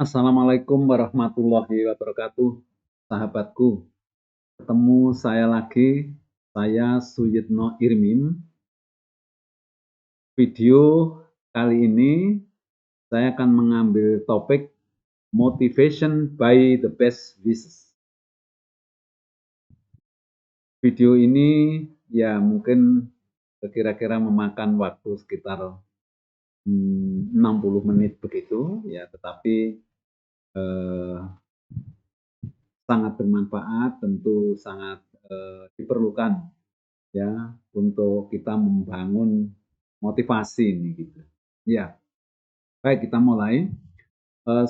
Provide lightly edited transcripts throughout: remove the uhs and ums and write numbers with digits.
Assalamualaikum warahmatullahi wabarakatuh, sahabatku. Ketemu saya lagi, saya Suyitno Irmim. Video kali ini saya akan mengambil topik Motivation by the Best Wishes. Video ini ya mungkin kira-kira memakan waktu sekitar 60 menit begitu ya, tetapi sangat bermanfaat, tentu sangat diperlukan ya untuk kita membangun motivasi ini gitu. Ya, baik kita mulai.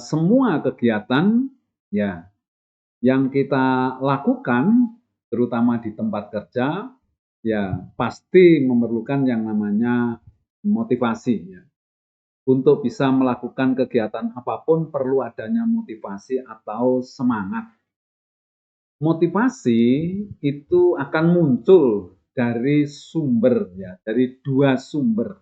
Semua kegiatan ya yang kita lakukan, terutama di tempat kerja, ya pasti memerlukan yang namanya motivasi ya. Untuk bisa melakukan kegiatan apapun perlu adanya motivasi atau semangat. Motivasi itu akan muncul dari sumber ya, dari dua sumber.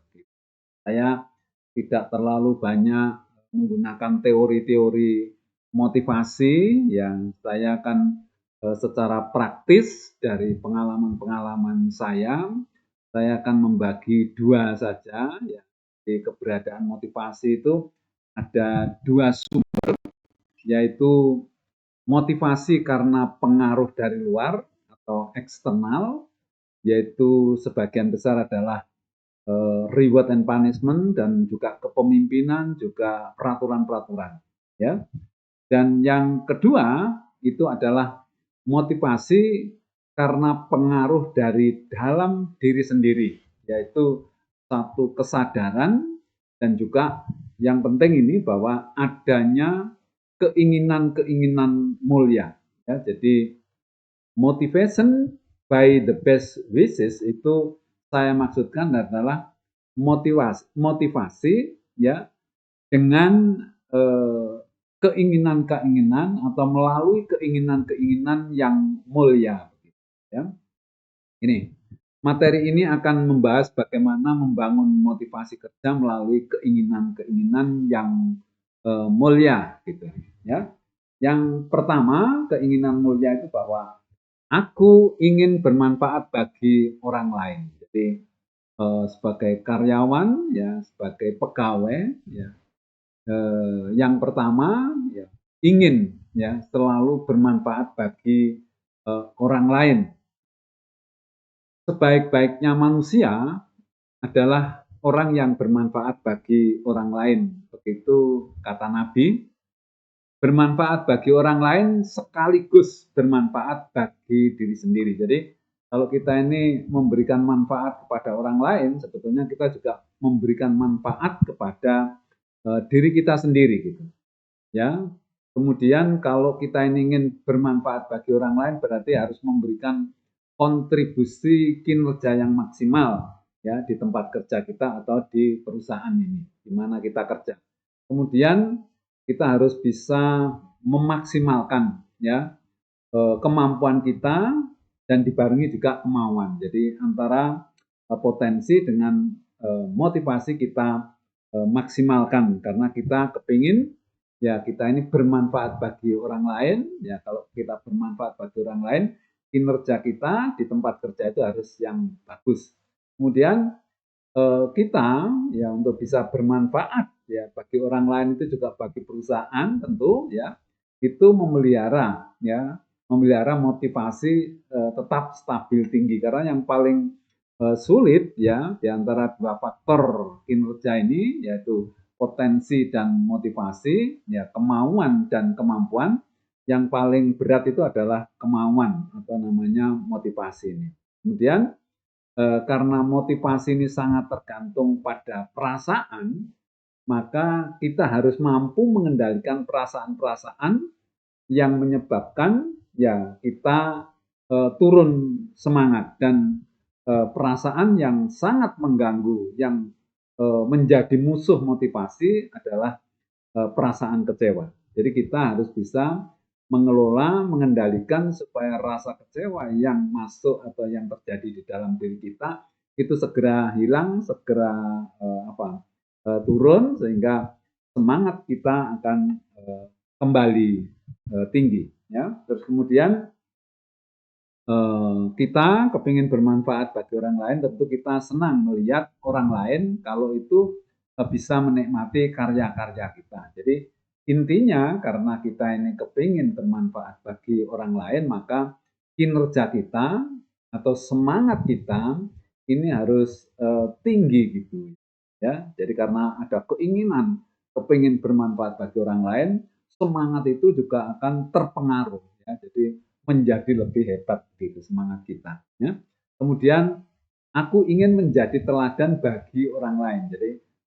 Saya tidak terlalu banyak menggunakan teori-teori motivasi, yang saya akan secara praktis dari pengalaman-pengalaman saya akan membagi dua saja ya. Di keberadaan motivasi itu ada dua sumber, yaitu motivasi karena pengaruh dari luar atau eksternal, yaitu sebagian besar adalah reward and punishment dan juga kepemimpinan, juga peraturan-peraturan ya. Dan yang kedua itu adalah motivasi karena pengaruh dari dalam diri sendiri, yaitu satu kesadaran dan juga yang penting ini bahwa adanya keinginan-keinginan mulia ya. Jadi motivation by the best wishes itu saya maksudkan adalah motivasi ya dengan keinginan-keinginan atau melalui keinginan-keinginan yang mulia ya. Ini materi ini akan membahas bagaimana membangun motivasi kerja melalui keinginan-keinginan yang mulia gitu ya. Yang pertama, keinginan mulia itu bahwa aku ingin bermanfaat bagi orang lain. Jadi sebagai karyawan ya, sebagai pegawai ya, yang pertama ya, ingin ya selalu bermanfaat bagi orang lain. Sebaik-baiknya manusia adalah orang yang bermanfaat bagi orang lain. Begitu kata Nabi. Bermanfaat bagi orang lain sekaligus bermanfaat bagi diri sendiri. Jadi kalau kita ini memberikan manfaat kepada orang lain, sebetulnya kita juga memberikan manfaat kepada diri kita sendiri gitu. Ya. Kemudian kalau kita ini ingin bermanfaat bagi orang lain, berarti harus memberikan kontribusi kinerja yang maksimal ya di tempat kerja kita atau di perusahaan ini di mana kita kerja. Kemudian kita harus bisa memaksimalkan ya kemampuan kita dan dibarengi juga kemauan. Jadi antara potensi dengan motivasi kita maksimalkan, karena kita kepingin ya kita ini bermanfaat bagi orang lain ya. Kalau kita bermanfaat bagi orang lain, kinerja kita di tempat kerja itu harus yang bagus. Kemudian kita ya untuk bisa bermanfaat ya bagi orang lain, itu juga bagi perusahaan tentu ya, itu memelihara motivasi tetap stabil tinggi, karena yang paling sulit ya di antara dua faktor kinerja ini, yaitu potensi dan motivasi ya, kemauan dan kemampuan. Yang paling berat itu adalah kemauan atau namanya motivasi ini. Kemudian karena motivasi ini sangat tergantung pada perasaan, maka kita harus mampu mengendalikan perasaan-perasaan yang menyebabkan ya kita turun semangat. Dan perasaan yang sangat mengganggu, yang menjadi musuh motivasi adalah perasaan kecewa. Jadi kita harus bisa mengelola, mengendalikan supaya rasa kecewa yang masuk atau yang terjadi di dalam diri kita itu segera hilang, segera turun, sehingga semangat kita akan kembali tinggi, ya. Terus kemudian kita kepingin bermanfaat bagi orang lain, tentu kita senang melihat orang lain kalau itu bisa menikmati karya-karya kita. Jadi intinya karena kita ini kepingin bermanfaat bagi orang lain, maka kinerja kita atau semangat kita ini harus tinggi gitu, ya. Jadi karena ada keinginan kepingin bermanfaat bagi orang lain, semangat itu juga akan terpengaruh, ya. Jadi menjadi lebih hebat gitu semangat kita, ya. Kemudian aku ingin menjadi teladan bagi orang lain. Jadi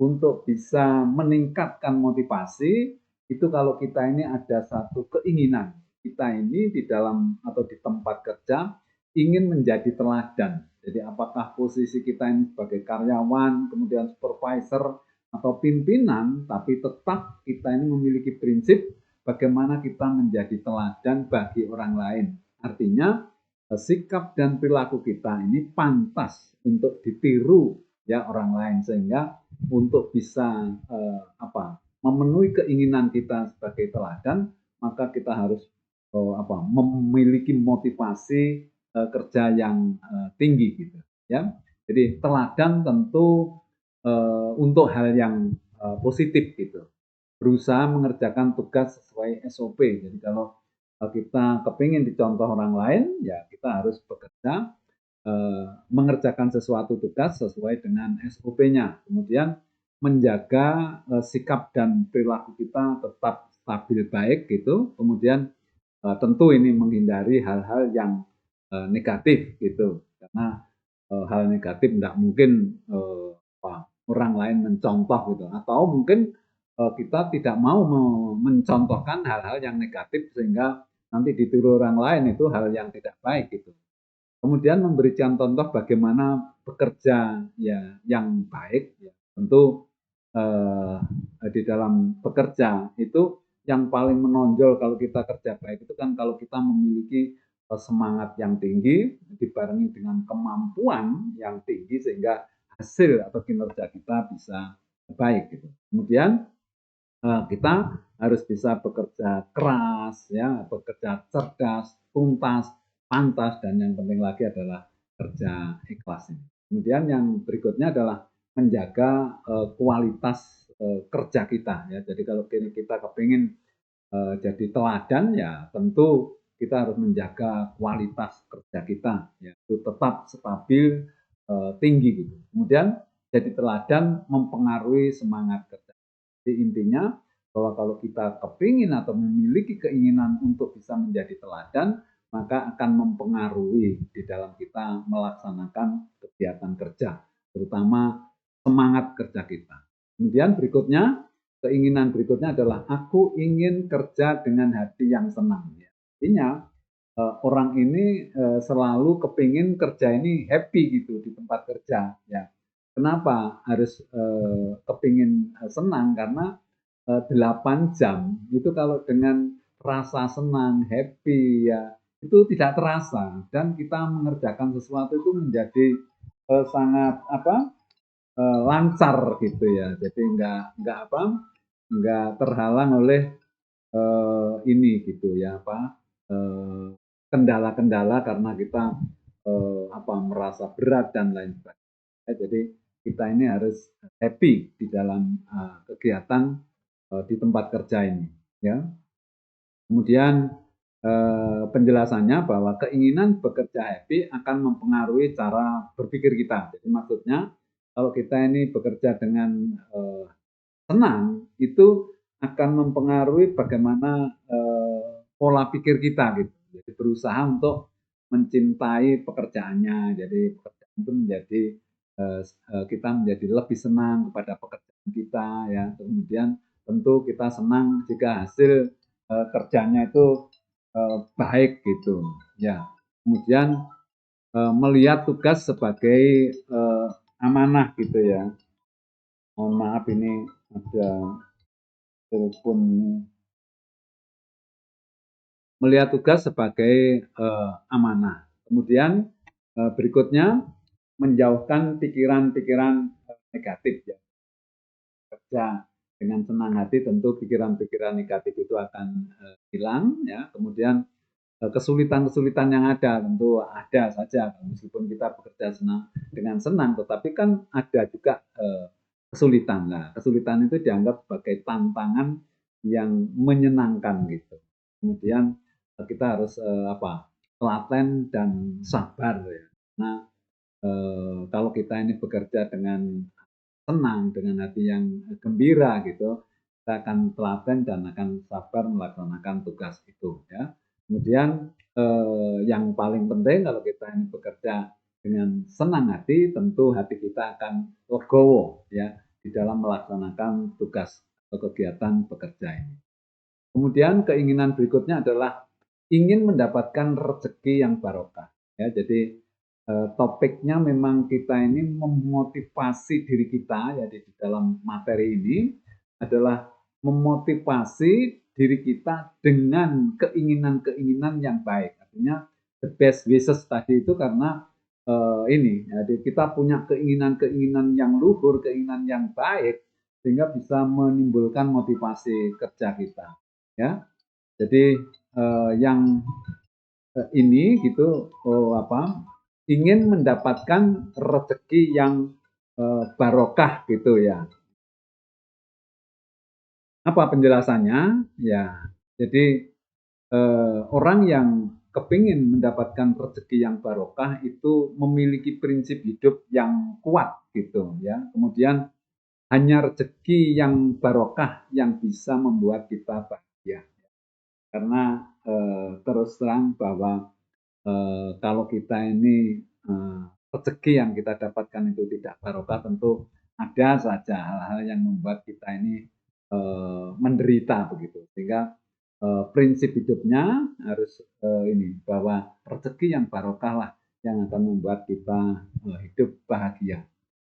untuk bisa meningkatkan motivasi itu kalau kita ini ada satu keinginan, kita ini di dalam atau di tempat kerja ingin menjadi teladan. Jadi apakah posisi kita ini sebagai karyawan, kemudian supervisor atau pimpinan, tapi tetap kita ini memiliki prinsip bagaimana kita menjadi teladan bagi orang lain. Artinya sikap dan perilaku kita ini pantas untuk ditiru ya orang lain, sehingga untuk bisa memenuhi keinginan kita sebagai teladan, maka kita harus memiliki motivasi kerja yang tinggi gitu, ya. Jadi teladan tentu untuk hal yang positif gitu, berusaha mengerjakan tugas sesuai SOP. Jadi kalau kita kepingin dicontoh orang lain, ya kita harus bekerja mengerjakan sesuatu tugas sesuai dengan SOP-nya. Kemudian menjaga sikap dan perilaku kita tetap stabil baik gitu. Kemudian tentu ini menghindari hal-hal yang negatif gitu. Karena hal negatif tidak mungkin orang lain mencontoh gitu. Atau mungkin kita tidak mau mencontohkan hal-hal yang negatif sehingga nanti ditiru orang lain, itu hal yang tidak baik gitu. Kemudian memberikan contoh bagaimana bekerja ya yang baik, ya. Tentu di dalam bekerja itu yang paling menonjol kalau kita kerja baik itu kan kalau kita memiliki semangat yang tinggi dibarengi dengan kemampuan yang tinggi sehingga hasil atau kinerja kita bisa baik gitu. Kemudian kita harus bisa bekerja keras, ya, bekerja cerdas, tuntas, pantas, dan yang penting lagi adalah kerja ikhlas. Kemudian yang berikutnya adalah menjaga kualitas kerja kita, ya. Jadi kalau kita kepingin jadi teladan, ya tentu kita harus menjaga kualitas kerja kita, ya, itu tetap stabil tinggi gitu. Kemudian jadi teladan mempengaruhi semangat kerja. Jadi intinya bahwa kalau kita kepingin atau memiliki keinginan untuk bisa menjadi teladan, maka akan mempengaruhi di dalam kita melaksanakan kegiatan kerja, terutama semangat kerja kita. Kemudian berikutnya, keinginan berikutnya adalah aku ingin kerja dengan hati yang senang. Artinya orang ini selalu kepingin kerja ini happy gitu di tempat kerja. Ya, kenapa harus kepingin senang? Karena 8 jam itu kalau dengan rasa senang, happy, ya itu tidak terasa, dan kita mengerjakan sesuatu itu menjadi sangat lancar gitu ya. Jadi enggak terhalang oleh ini gitu ya kendala-kendala karena kita merasa berat dan lain sebagainya. Jadi kita ini harus happy di dalam kegiatan di tempat kerja ini, ya. Kemudian penjelasannya bahwa keinginan bekerja happy akan mempengaruhi cara berpikir kita. Jadi maksudnya kalau kita ini bekerja dengan senang, itu akan mempengaruhi bagaimana pola pikir kita gitu. Jadi berusaha untuk mencintai pekerjaannya. Jadi pekerjaan itu menjadi kita menjadi lebih senang kepada pekerjaan kita, ya. Kemudian tentu kita senang jika hasil kerjanya itu baik gitu, ya. Kemudian melihat tugas sebagai amanah gitu ya. Mohon maaf ini ada telepon. Melihat tugas sebagai amanah. Kemudian berikutnya menjauhkan pikiran-pikiran negatif ya. Kerja dengan senang hati tentu pikiran-pikiran negatif itu akan hilang ya. Kemudian kesulitan-kesulitan yang ada tentu ada saja meskipun kita bekerja dengan senang, tetapi kan ada juga kesulitan. Nah, kesulitan itu dianggap sebagai tantangan yang menyenangkan gitu. Kemudian kita harus telaten dan sabar ya. Nah, kalau kita ini bekerja dengan senang, dengan hati yang gembira gitu, kita akan telaten dan akan sabar melaksanakan tugas itu ya. Kemudian yang paling penting kalau kita ini bekerja dengan senang hati, tentu hati kita akan legowo ya di dalam melaksanakan tugas atau kegiatan bekerja ini. Kemudian keinginan berikutnya adalah ingin mendapatkan rezeki yang barokah ya. Jadi topiknya memang kita ini memotivasi diri kita ya di dalam materi ini adalah memotivasi diri kita dengan keinginan-keinginan yang baik. Artinya the best wishes tadi itu karena ini jadi kita punya keinginan-keinginan yang luhur, keinginan yang baik sehingga bisa menimbulkan motivasi kerja kita ya. Jadi yang ini gitu ingin mendapatkan rezeki yang barokah gitu ya. Apa penjelasannya? Ya, jadi orang yang kepingin mendapatkan rezeki yang barokah itu memiliki prinsip hidup yang kuat gitu ya. Kemudian hanya rezeki yang barokah yang bisa membuat kita bahagia. Karena terus terang bahwa kalau kita ini rezeki yang kita dapatkan itu tidak barokah, tentu ada saja hal-hal yang membuat kita ini menderita begitu. Sehingga prinsip hidupnya harus ini bahwa rezeki yang barokah lah yang akan membuat kita hidup bahagia.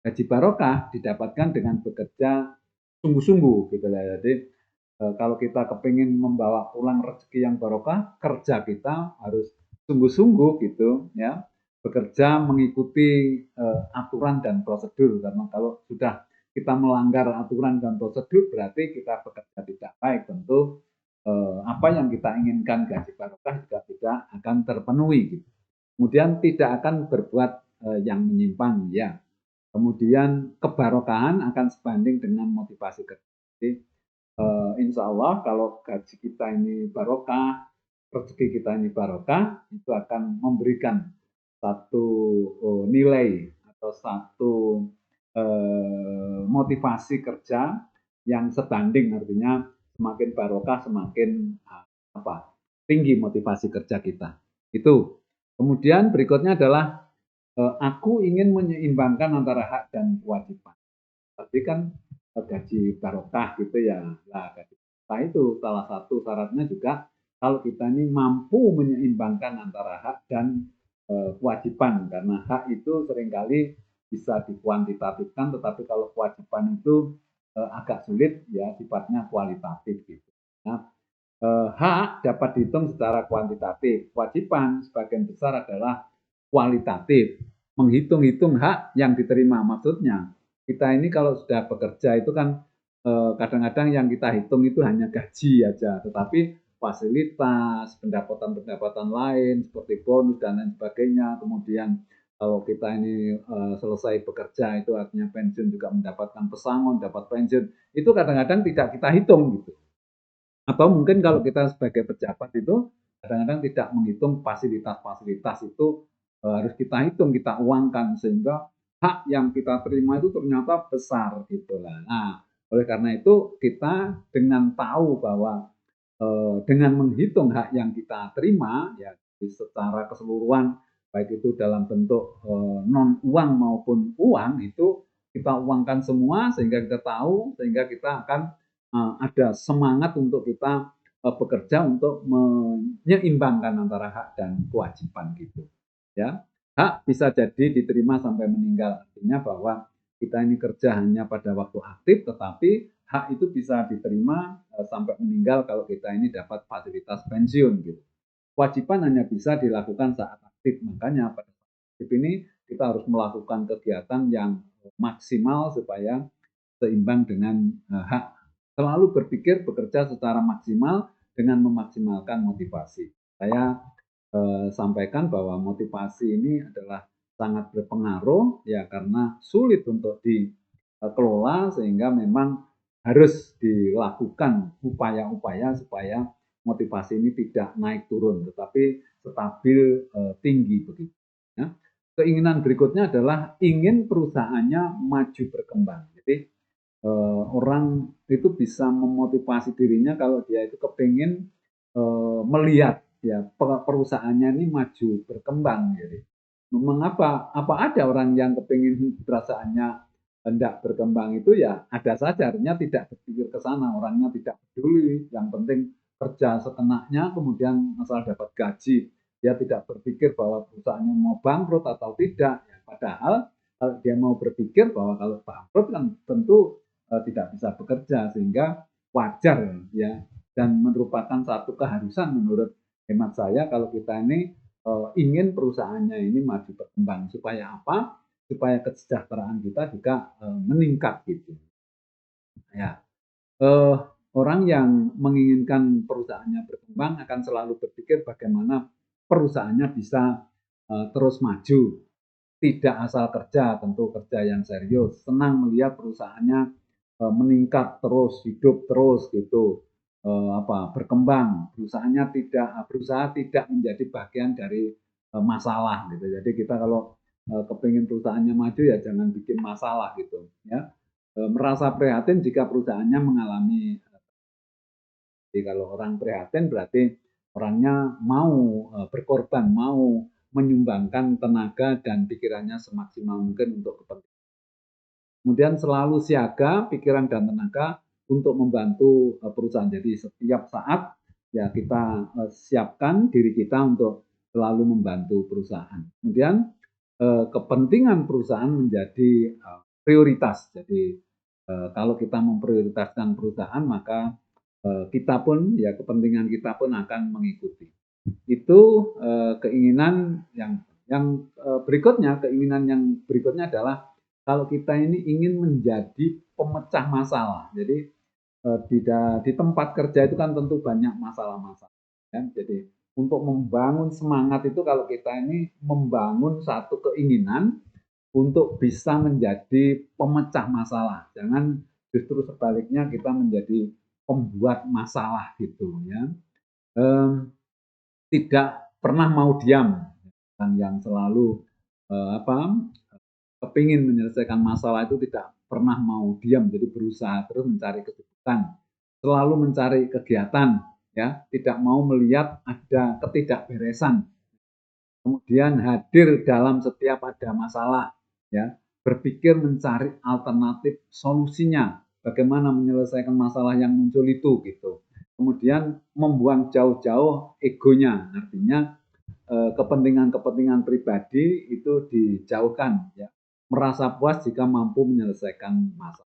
Gaji barokah didapatkan dengan bekerja sungguh-sungguh gitu lah. Jadi kalau kita kepingin membawa pulang rezeki yang barokah, kerja kita harus sungguh-sungguh gitu ya, bekerja mengikuti aturan dan prosedur, karena kalau sudah kita melanggar aturan dan prosedur berarti kita bekerja tidak baik, tentu apa yang kita inginkan gaji barokah juga tidak akan terpenuhi gitu. Kemudian tidak akan berbuat yang menyimpang ya. Kemudian kebarokahan akan sebanding dengan motivasi kerja. Jadi insya Allah kalau gaji kita ini barokah, rezeki kita ini barokah, itu akan memberikan satu nilai atau satu motivasi kerja yang sebanding, artinya semakin barokah semakin tinggi motivasi kerja kita. Itu. Kemudian berikutnya adalah aku ingin menyeimbangkan antara hak dan kewajiban. Tapi kan gaji barokah gitu ya. Nah, gaji barokah itu salah satu syaratnya juga kalau kita ini mampu menyeimbangkan antara hak dan kewajiban, karena hak itu seringkali bisa dikuantitatifkan, tetapi kalau kewajiban itu agak sulit ya, sifatnya kualitatif gitu. Nah, hak dapat dihitung secara kuantitatif, kewajiban sebagian besar adalah kualitatif, menghitung-hitung hak yang diterima. Maksudnya kita ini kalau sudah bekerja itu kan kadang-kadang yang kita hitung itu hanya gaji aja, tetapi fasilitas, pendapatan-pendapatan lain seperti bonus dan lain sebagainya. Kemudian kalau kita ini selesai bekerja itu artinya pensiun, juga mendapatkan pesangon, dapat pensiun, itu kadang-kadang tidak kita hitung gitu. Atau mungkin kalau kita sebagai pejabat itu kadang-kadang tidak menghitung fasilitas-fasilitas itu harus kita hitung, kita uangkan sehingga hak yang kita terima itu ternyata besar gitu lah. Nah, oleh karena itu kita dengan tahu bahwa dengan menghitung hak yang kita terima ya secara keseluruhan, baik itu dalam bentuk non uang maupun uang, itu kita uangkan semua sehingga kita tahu, sehingga kita akan ada semangat untuk kita bekerja untuk menyeimbangkan antara hak dan kewajiban gitu ya. Hak bisa jadi diterima sampai meninggal, artinya bahwa kita ini kerja hanya pada waktu aktif, tetapi hak itu bisa diterima sampai meninggal kalau kita ini dapat fasilitas pensiun gitu. Kewajiban hanya bisa dilakukan saat aktif, makanya pada saat aktif ini kita harus melakukan kegiatan yang maksimal supaya seimbang dengan hak selalu berpikir bekerja secara maksimal dengan memaksimalkan motivasi. Saya sampaikan bahwa motivasi ini adalah sangat berpengaruh ya karena sulit untuk dikelola sehingga memang harus dilakukan upaya-upaya supaya motivasi ini tidak naik turun tetapi stabil tinggi begitu ya. Keinginan berikutnya adalah ingin perusahaannya maju berkembang. Jadi orang itu bisa memotivasi dirinya kalau dia itu kepingin melihat ya perusahaannya ini maju berkembang. Jadi mengapa apa ada orang yang kepingin perasaannya hendak berkembang itu ya ada saja, artinya tidak berpikir ke sana, orangnya tidak peduli, yang penting kerja sekenaknya, kemudian asal dapat gaji, dia tidak berpikir bahwa perusahaannya mau bangkrut atau tidak. Ya, padahal kalau dia mau berpikir bahwa kalau bangkrut kan tentu tidak bisa bekerja, sehingga wajar ya dan merupakan satu keharusan menurut hemat saya kalau kita ini ingin perusahaannya ini maju berkembang supaya apa? Supaya kesejahteraan kita juga meningkat gitu. Ya, eh, orang yang menginginkan perusahaannya berkembang akan selalu berpikir bagaimana perusahaannya bisa terus maju, tidak asal kerja, tentu kerja yang serius, senang melihat perusahaannya meningkat terus, hidup terus gitu, berkembang, perusahaannya tidak berusaha tidak menjadi bagian dari masalah gitu. Jadi kita kalau kepingin perusahaannya maju ya jangan bikin masalah gitu ya. Merasa prihatin jika perusahaannya mengalami. Jadi kalau orang prihatin berarti orangnya mau berkorban, mau menyumbangkan tenaga dan pikirannya semaksimal mungkin untuk kepentingan. Kemudian selalu siaga pikiran dan tenaga untuk membantu perusahaan. Jadi setiap saat ya kita siapkan diri kita untuk selalu membantu perusahaan. Kemudian kepentingan perusahaan menjadi prioritas. Jadi kalau kita memprioritaskan perusahaan maka kita pun ya kepentingan kita pun akan mengikuti. Itu keinginan yang berikutnya adalah kalau kita ini ingin menjadi pemecah masalah. Jadi di tempat kerja itu kan tentu banyak masalah-masalah. Ya. Jadi untuk membangun semangat itu kalau kita ini membangun satu keinginan untuk bisa menjadi pemecah masalah. Jangan justru sebaliknya kita menjadi pembuat masalah gitu ya. Tidak pernah mau diam dan yang selalu kepingin menyelesaikan masalah itu tidak pernah mau diam, jadi berusaha terus mencari kesibukan, selalu mencari kegiatan, ya, tidak mau melihat ada ketidakberesan, kemudian hadir dalam setiap ada masalah, ya, berpikir mencari alternatif solusinya, bagaimana menyelesaikan masalah yang muncul itu, gitu. Kemudian membuang jauh-jauh egonya, artinya kepentingan-kepentingan pribadi itu dijauhkan, ya. Merasa puas jika mampu menyelesaikan masalah.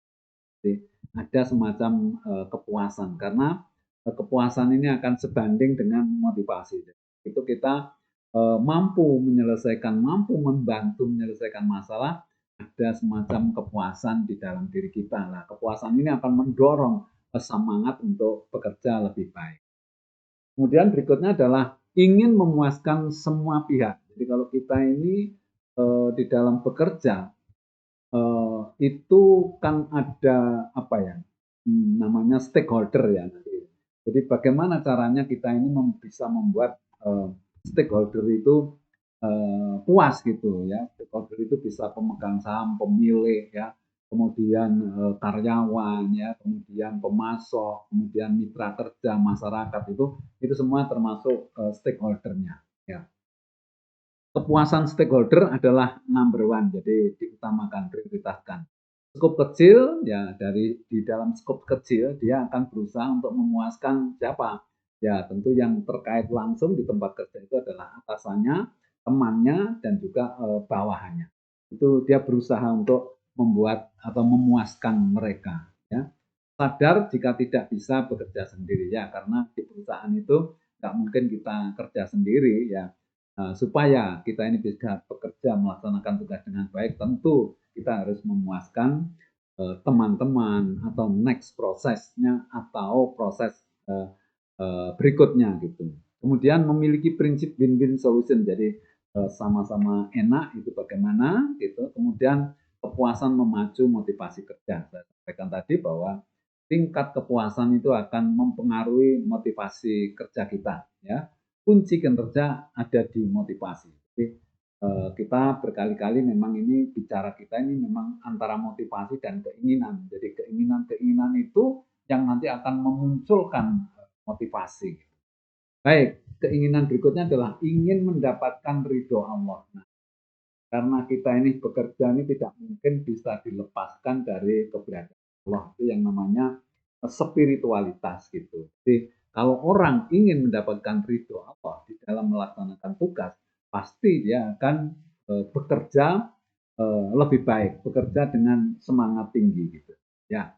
Jadi ada semacam kepuasan karena kepuasan ini akan sebanding dengan motivasi. Itu kita mampu menyelesaikan, mampu membantu menyelesaikan masalah, ada semacam kepuasan di dalam diri kita. Nah, kepuasan ini akan mendorong semangat untuk bekerja lebih baik. Kemudian berikutnya adalah ingin memuaskan semua pihak. Jadi kalau kita ini di dalam bekerja itu kan ada apa ya namanya stakeholder ya nanti. Jadi bagaimana caranya kita ini bisa membuat stakeholder itu puas gitu ya. Stakeholder itu bisa pemegang saham, pemilik ya, kemudian karyawan ya, kemudian pemasok, kemudian mitra kerja, masyarakat itu semua termasuk stakeholdernya ya. Kepuasan stakeholder adalah number one, jadi diutamakan, prioritaskan. Skop kecil, ya di dalam skop kecil dia akan berusaha untuk memuaskan siapa? Ya tentu yang terkait langsung di tempat kerja itu adalah atasannya, temannya, dan juga bawahannya. Itu dia berusaha untuk membuat atau memuaskan mereka. Ya. Sadar jika tidak bisa bekerja sendiri ya, karena di perusahaan itu nggak mungkin kita kerja sendiri ya. Supaya kita ini bisa bekerja melaksanakan tugas dengan baik, tentu kita harus memuaskan teman-teman atau next prosesnya atau proses berikutnya gitu. Kemudian memiliki prinsip win-win solution, jadi sama-sama enak itu bagaimana gitu. Kemudian kepuasan memacu motivasi kerja. Saya sampaikan tadi bahwa tingkat kepuasan itu akan mempengaruhi motivasi kerja kita ya. Kunci kinerja ada di motivasi. Jadi kita berkali-kali memang ini bicara kita ini memang antara motivasi dan keinginan. Jadi keinginan-keinginan itu yang nanti akan memunculkan motivasi. Baik, keinginan berikutnya adalah ingin mendapatkan ridho Allah. Nah, karena kita ini bekerja ini tidak mungkin bisa dilepaskan dari keberadaan Allah. Itu yang namanya spiritualitas gitu. Jadi kalau orang ingin mendapatkan ridho Allah di dalam melaksanakan tugas, pasti dia akan bekerja lebih baik, bekerja dengan semangat tinggi gitu. Ya,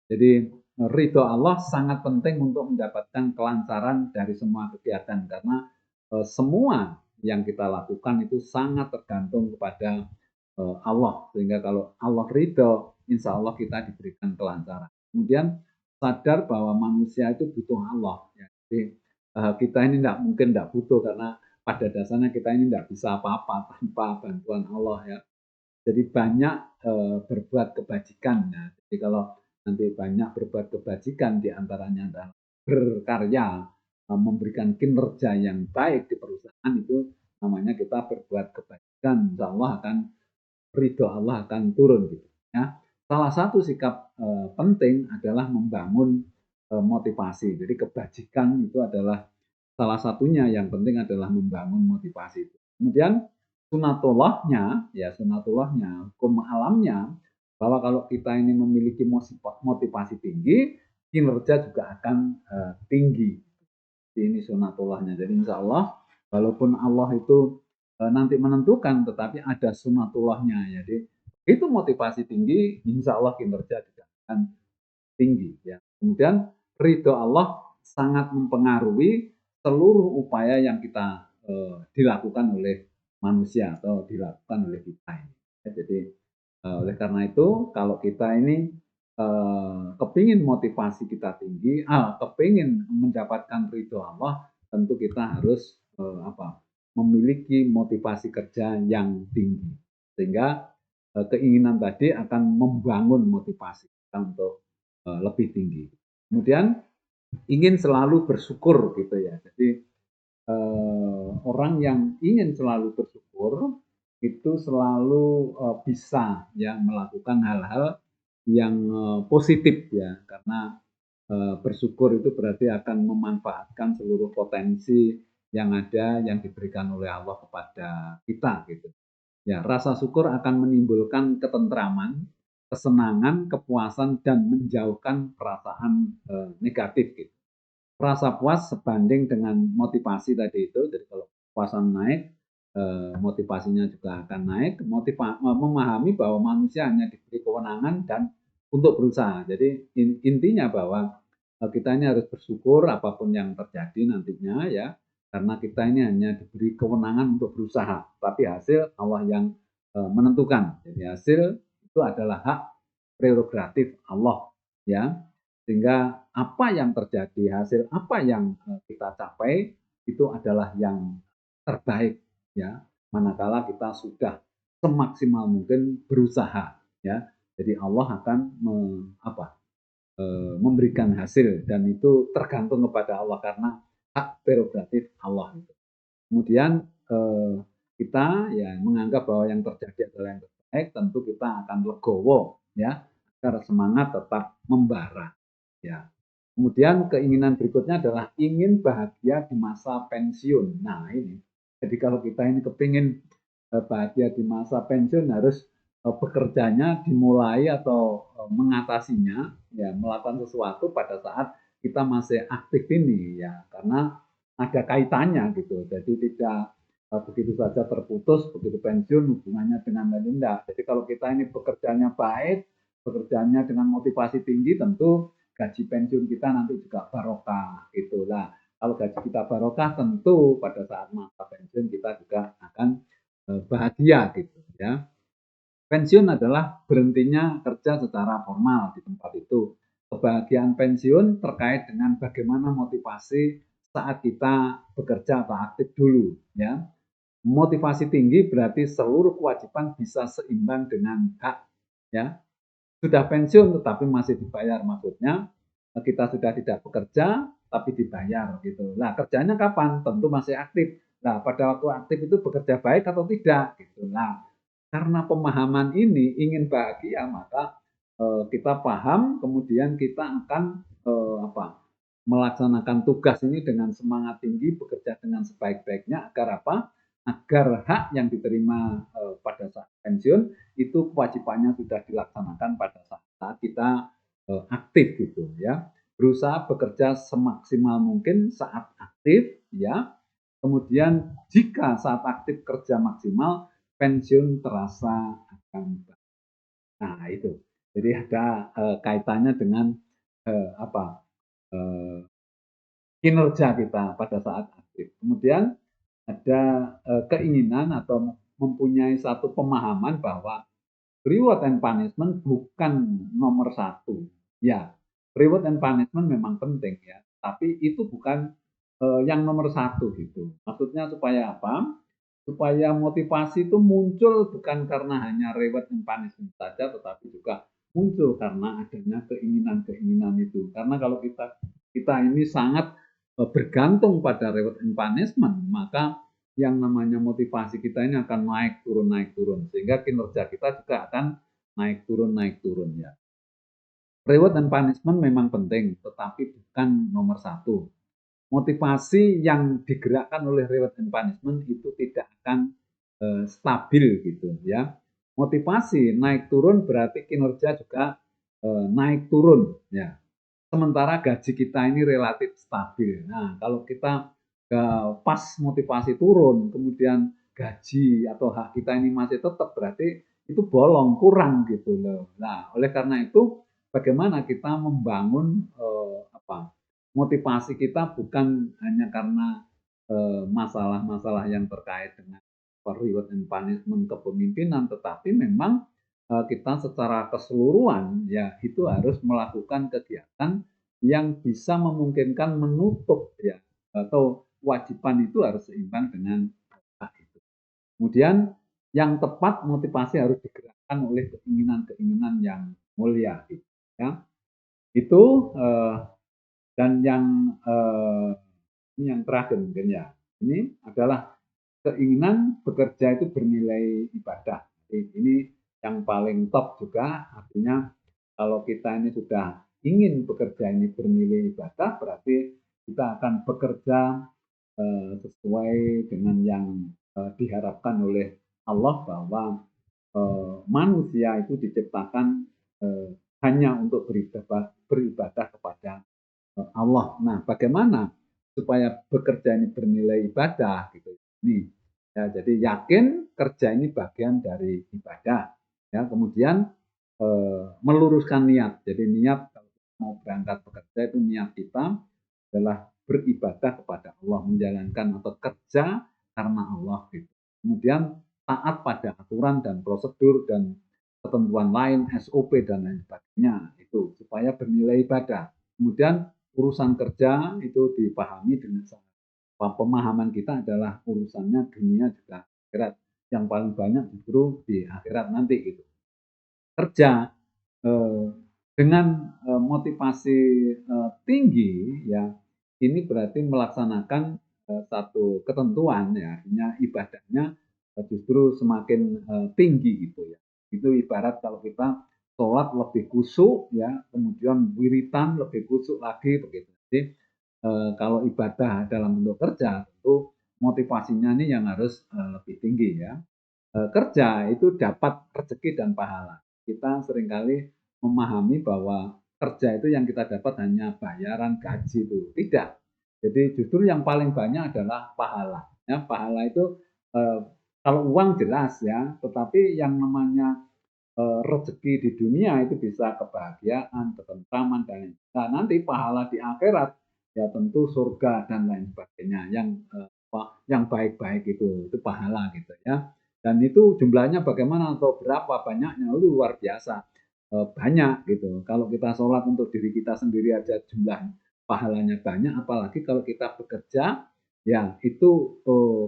jadi ridho Allah sangat penting untuk mendapatkan kelancaran dari semua kegiatan karena semua yang kita lakukan itu sangat tergantung kepada Allah, sehingga kalau Allah ridho, insya Allah kita diberikan kelancaran. Kemudian sadar bahwa manusia itu butuh Allah. Ya. Jadi kita ini tidak mungkin tidak butuh karena pada dasarnya kita ini tidak bisa apa-apa tanpa bantuan Allah ya. Jadi banyak berbuat kebajikan. Ya. Jadi kalau nanti banyak berbuat kebajikan diantaranya adalah berkarya, memberikan kinerja yang baik di perusahaan itu namanya kita berbuat kebajikan. Insya Allah akan ridho Allah akan turun gitu. Ya. Salah satu sikap penting adalah membangun motivasi. Jadi kebajikan itu adalah salah satunya yang penting adalah membangun motivasi. Kemudian sunatullahnya, ya sunatullahnya, hukum alamnya, bahwa kalau kita ini memiliki motivasi tinggi, kinerja juga akan tinggi. Ini sunatullahnya. Jadi insya Allah, walaupun Allah itu nanti menentukan, tetapi ada sunatullahnya. Jadi itu motivasi tinggi, insya Allah kinerja juga akan tinggi. Ya. Kemudian ridho Allah sangat mempengaruhi seluruh upaya yang kita dilakukan oleh manusia atau dilakukan oleh kita ini. Ya, jadi oleh karena itu kalau kita ini kepingin motivasi kita tinggi, kepingin mendapatkan ridho Allah, tentu kita harus memiliki motivasi kerja yang tinggi, sehingga keinginan tadi akan membangun motivasi kita untuk lebih tinggi. Kemudian ingin selalu bersyukur gitu ya. Jadi orang yang ingin selalu bersyukur itu selalu bisa ya melakukan hal-hal yang positif ya, karena bersyukur itu berarti akan memanfaatkan seluruh potensi yang ada yang diberikan oleh Allah kepada kita gitu. Ya, rasa syukur akan menimbulkan ketentraman, kesenangan, kepuasan dan menjauhkan perasaan negatif gitu. Rasa puas sebanding dengan motivasi tadi itu. Jadi kalau kepuasan naik, motivasinya juga akan naik. Memahami bahwa manusia hanya diberi kewenangan dan untuk berusaha. Jadi intinya bahwa kita ini harus bersyukur apapun yang terjadi nantinya ya, karena kita ini hanya diberi kewenangan untuk berusaha, tapi hasil Allah yang menentukan. Jadi hasil itu adalah hak prerogatif Allah ya. Sehingga apa yang terjadi, hasil apa yang kita capai itu adalah yang terbaik ya. Manakala kita sudah semaksimal mungkin berusaha ya. Jadi Allah akan memberikan hasil dan itu tergantung kepada Allah karena hak prerogatif Allah. Kemudian kita ya menganggap bahwa yang terjadi adalah yang terbaik, tentu kita akan legowo ya agar semangat tetap membara ya. Kemudian keinginan berikutnya adalah ingin bahagia di masa pensiun. Nah ini, jadi kalau kita ini kepingin bahagia di masa pensiun harus bekerjanya dimulai atau mengatasinya, ya melakukan sesuatu pada saat kita masih aktif ini ya, karena ada kaitannya gitu. Jadi tidak begitu saja terputus, begitu pensiun hubungannya dengan tidak. Jadi kalau kita ini bekerjanya baik, bekerjanya dengan motivasi tinggi, tentu gaji pensiun kita nanti juga barokah gitulah. Kalau gaji kita barokah, tentu pada saat masa pensiun kita juga akan bahagia gitu ya. Pensiun adalah berhentinya kerja secara formal di tempat itu. Kebahagiaan pensiun terkait dengan bagaimana motivasi saat kita bekerja atau aktif dulu, ya. Motivasi tinggi berarti seluruh kewajiban bisa seimbang dengan hak, ya. Sudah pensiun tetapi masih dibayar, maksudnya kita sudah tidak bekerja tapi dibayar gitu. Nah, kerjanya kapan? Tentu masih aktif. Nah, pada waktu aktif itu bekerja baik atau tidak gitu. Nah, karena pemahaman ini ingin bahagia, maka kita paham, kemudian kita akan melaksanakan tugas ini dengan semangat tinggi, bekerja dengan sebaik-baiknya agar apa? Agar hak yang diterima pada saat pensiun itu kewajibannya sudah dilaksanakan pada saat kita aktif gitu ya. Berusaha bekerja semaksimal mungkin saat aktif ya. Kemudian jika saat aktif kerja maksimal, pensiun terasa akan baik. Nah, itu. Jadi ada kaitannya dengan apa? Kinerja kita pada saat aktif. Kemudian ada keinginan atau mempunyai satu pemahaman bahwa reward and punishment bukan nomor satu. Ya, reward and punishment memang penting ya, tapi itu bukan yang nomor satu gitu. Maksudnya supaya apa? Supaya motivasi itu muncul bukan karena hanya reward and punishment saja, tetapi juga muncul karena adanya keinginan-keinginan itu. Karena kalau kita kita ini sangat bergantung pada reward and punishment, maka yang namanya motivasi kita ini akan naik turun, sehingga kinerja kita juga akan naik turun ya. Reward dan punishment memang penting, tetapi bukan nomor satu. Motivasi yang digerakkan oleh reward and punishment itu tidak akan stabil gitu ya. Motivasi naik turun berarti kinerja juga naik turun ya. Sementara gaji kita ini relatif stabil. Nah, kalau kita pas motivasi turun, kemudian gaji atau hak kita ini masih tetap, berarti itu bolong, kurang gitu loh. Nah, oleh karena itu, bagaimana kita membangun motivasi kita bukan hanya karena masalah-masalah yang terkait dengan reward and punishment kepemimpinan, tetapi memang kita secara keseluruhan ya itu harus melakukan kegiatan yang bisa memungkinkan menutup ya atau kewajiban itu harus seimbang dengan hak itu. Kemudian yang tepat motivasi harus digerakkan oleh keinginan-keinginan yang mulia gitu, ya. Itu dan yang ini yang terakhir mungkin ya. Ini adalah keinginan bekerja itu bernilai ibadah. Jadi ini yang paling top juga, artinya kalau kita ini sudah ingin bekerja ini bernilai ibadah, berarti kita akan bekerja sesuai dengan yang diharapkan oleh Allah, bahwa manusia itu diciptakan hanya untuk beribadah kepada Allah. Nah, bagaimana supaya bekerja ini bernilai ibadah gitu. Ini ya, jadi yakin kerja ini bagian dari ibadah. Ya, kemudian meluruskan niat. Jadi niat kalau mau berangkat bekerja itu niat kita adalah beribadah kepada Allah, menjalankan atau kerja karena Allah gitu. Kemudian taat pada aturan dan prosedur dan ketentuan lain, SOP dan lain sebagainya itu supaya bernilai ibadah. Kemudian urusan kerja itu dipahami dengan pemahaman kita adalah urusannya dunia juga akhirat. Yang paling banyak justru di akhirat nanti gitu. Kerja dengan motivasi tinggi ya, ini berarti melaksanakan satu ketentuan ya, artinya ibadahnya justru semakin tinggi gitu ya. Itu ibarat kalau kita sholat lebih kusuk ya, kemudian wiritan lebih kusuk lagi begitu. Jadi kalau ibadah dalam bentuk kerja tentu motivasinya ini yang harus lebih tinggi ya. Kerja itu dapat rezeki dan pahala. Kita seringkali memahami bahwa kerja itu yang kita dapat hanya bayaran gaji itu. Tidak. Jadi justru yang paling banyak adalah pahala. Ya, pahala itu kalau uang jelas ya, tetapi yang namanya rezeki di dunia itu bisa kebahagiaan, ketentraman dan lain. Nah, nanti pahala di akhirat ya tentu surga dan lain sebagainya yang yang baik-baik itu pahala gitu ya. Dan itu jumlahnya bagaimana atau berapa banyaknya itu luar biasa banyak gitu. Kalau kita sholat untuk diri kita sendiri aja jumlah pahalanya banyak, apalagi kalau kita bekerja ya itu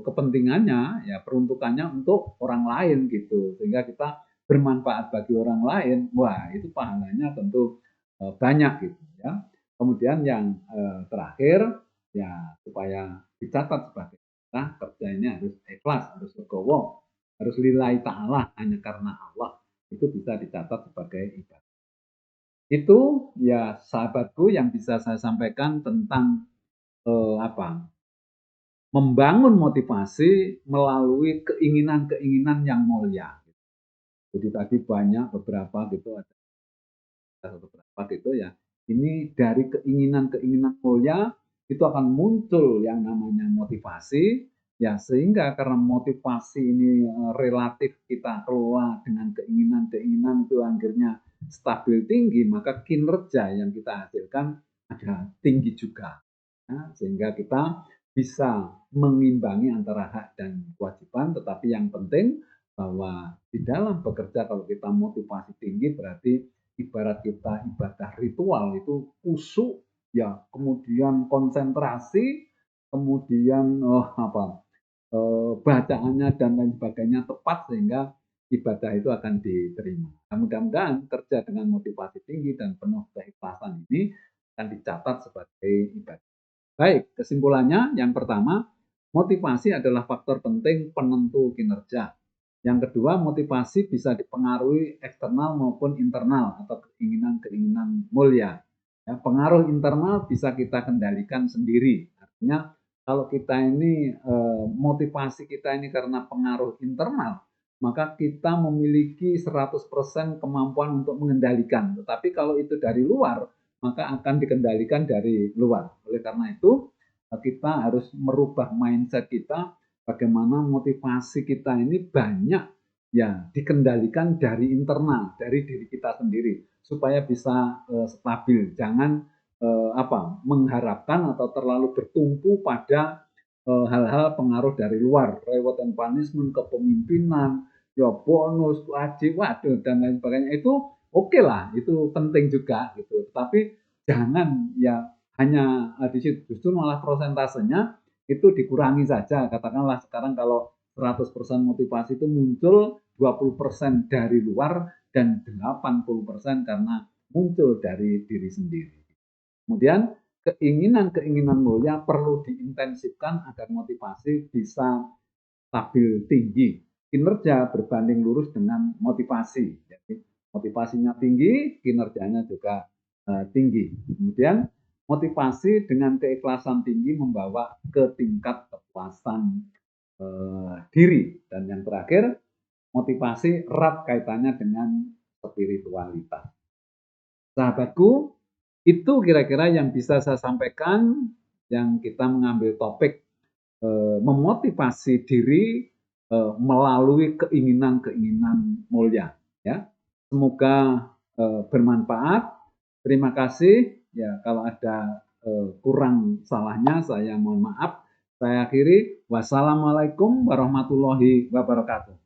kepentingannya ya peruntukannya untuk orang lain gitu, sehingga kita bermanfaat bagi orang lain, wah itu pahalanya tentu banyak gitu ya. Kemudian yang terakhir ya supaya dicatat sebagai kita kerja ini harus ikhlas, harus legowo, harus lillahi ta'ala, hanya karena Allah, itu bisa dicatat sebagai ibadah. Itu ya sahabatku yang bisa saya sampaikan tentang membangun motivasi melalui keinginan-keinginan yang mulia. Jadi tadi banyak beberapa gitu, ada beberapa gitu ya. Ini dari keinginan-keinginan mulia itu akan muncul yang namanya motivasi, ya sehingga karena motivasi ini relatif kita kelola dengan keinginan-keinginan itu akhirnya stabil tinggi, maka kinerja yang kita hasilkan ada tinggi juga. Ya, sehingga kita bisa mengimbangi antara hak dan kewajiban, tetapi yang penting bahwa di dalam bekerja kalau kita motivasi tinggi berarti ibarat kita ibadah ritual itu khusyuk ya, kemudian konsentrasi, kemudian bacaannya dan lain sebagainya tepat sehingga ibadah itu akan diterima. Nah, mudah-mudahan kerja dengan motivasi tinggi dan penuh keikhlasan ini akan dicatat sebagai ibadah. Baik, kesimpulannya yang pertama, motivasi adalah faktor penting penentu kinerja. Yang kedua, motivasi bisa dipengaruhi eksternal maupun internal atau keinginan-keinginan mulia. Ya, pengaruh internal bisa kita kendalikan sendiri. Artinya kalau kita ini motivasi kita ini karena pengaruh internal, maka kita memiliki 100% kemampuan untuk mengendalikan. Tetapi kalau itu dari luar, maka akan dikendalikan dari luar. Oleh karena itu, kita harus merubah mindset kita bagaimana motivasi kita ini banyak ya dikendalikan dari internal, dari diri kita sendiri supaya bisa stabil. Jangan mengharapkan atau terlalu bertumpu pada hal-hal pengaruh dari luar, reward and punishment, kepemimpinan, ya bonus, wajib, waduh dan lain sebagainya itu oke lah, itu penting juga gitu. Tapi jangan ya hanya di situ, justru malah prosentasenya itu dikurangi saja. Katakanlah sekarang kalau 100% motivasi itu muncul 20% dari luar dan 80% karena muncul dari diri sendiri. Kemudian keinginan-keinginan mulia perlu diintensifkan agar motivasi bisa stabil tinggi. Kinerja berbanding lurus dengan motivasi. Jadi motivasinya tinggi, kinerjanya juga tinggi. Kemudian motivasi dengan keikhlasan tinggi membawa ke tingkat kepuasan diri. Dan yang terakhir, motivasi erat kaitannya dengan spiritualitas. Sahabatku, itu kira-kira yang bisa saya sampaikan yang kita mengambil topik memotivasi diri melalui keinginan-keinginan mulia. Ya, semoga bermanfaat. Terima kasih. Ya, kalau ada kurang salahnya saya mohon maaf. Saya akhiri. Wassalamualaikum warahmatullahi wabarakatuh.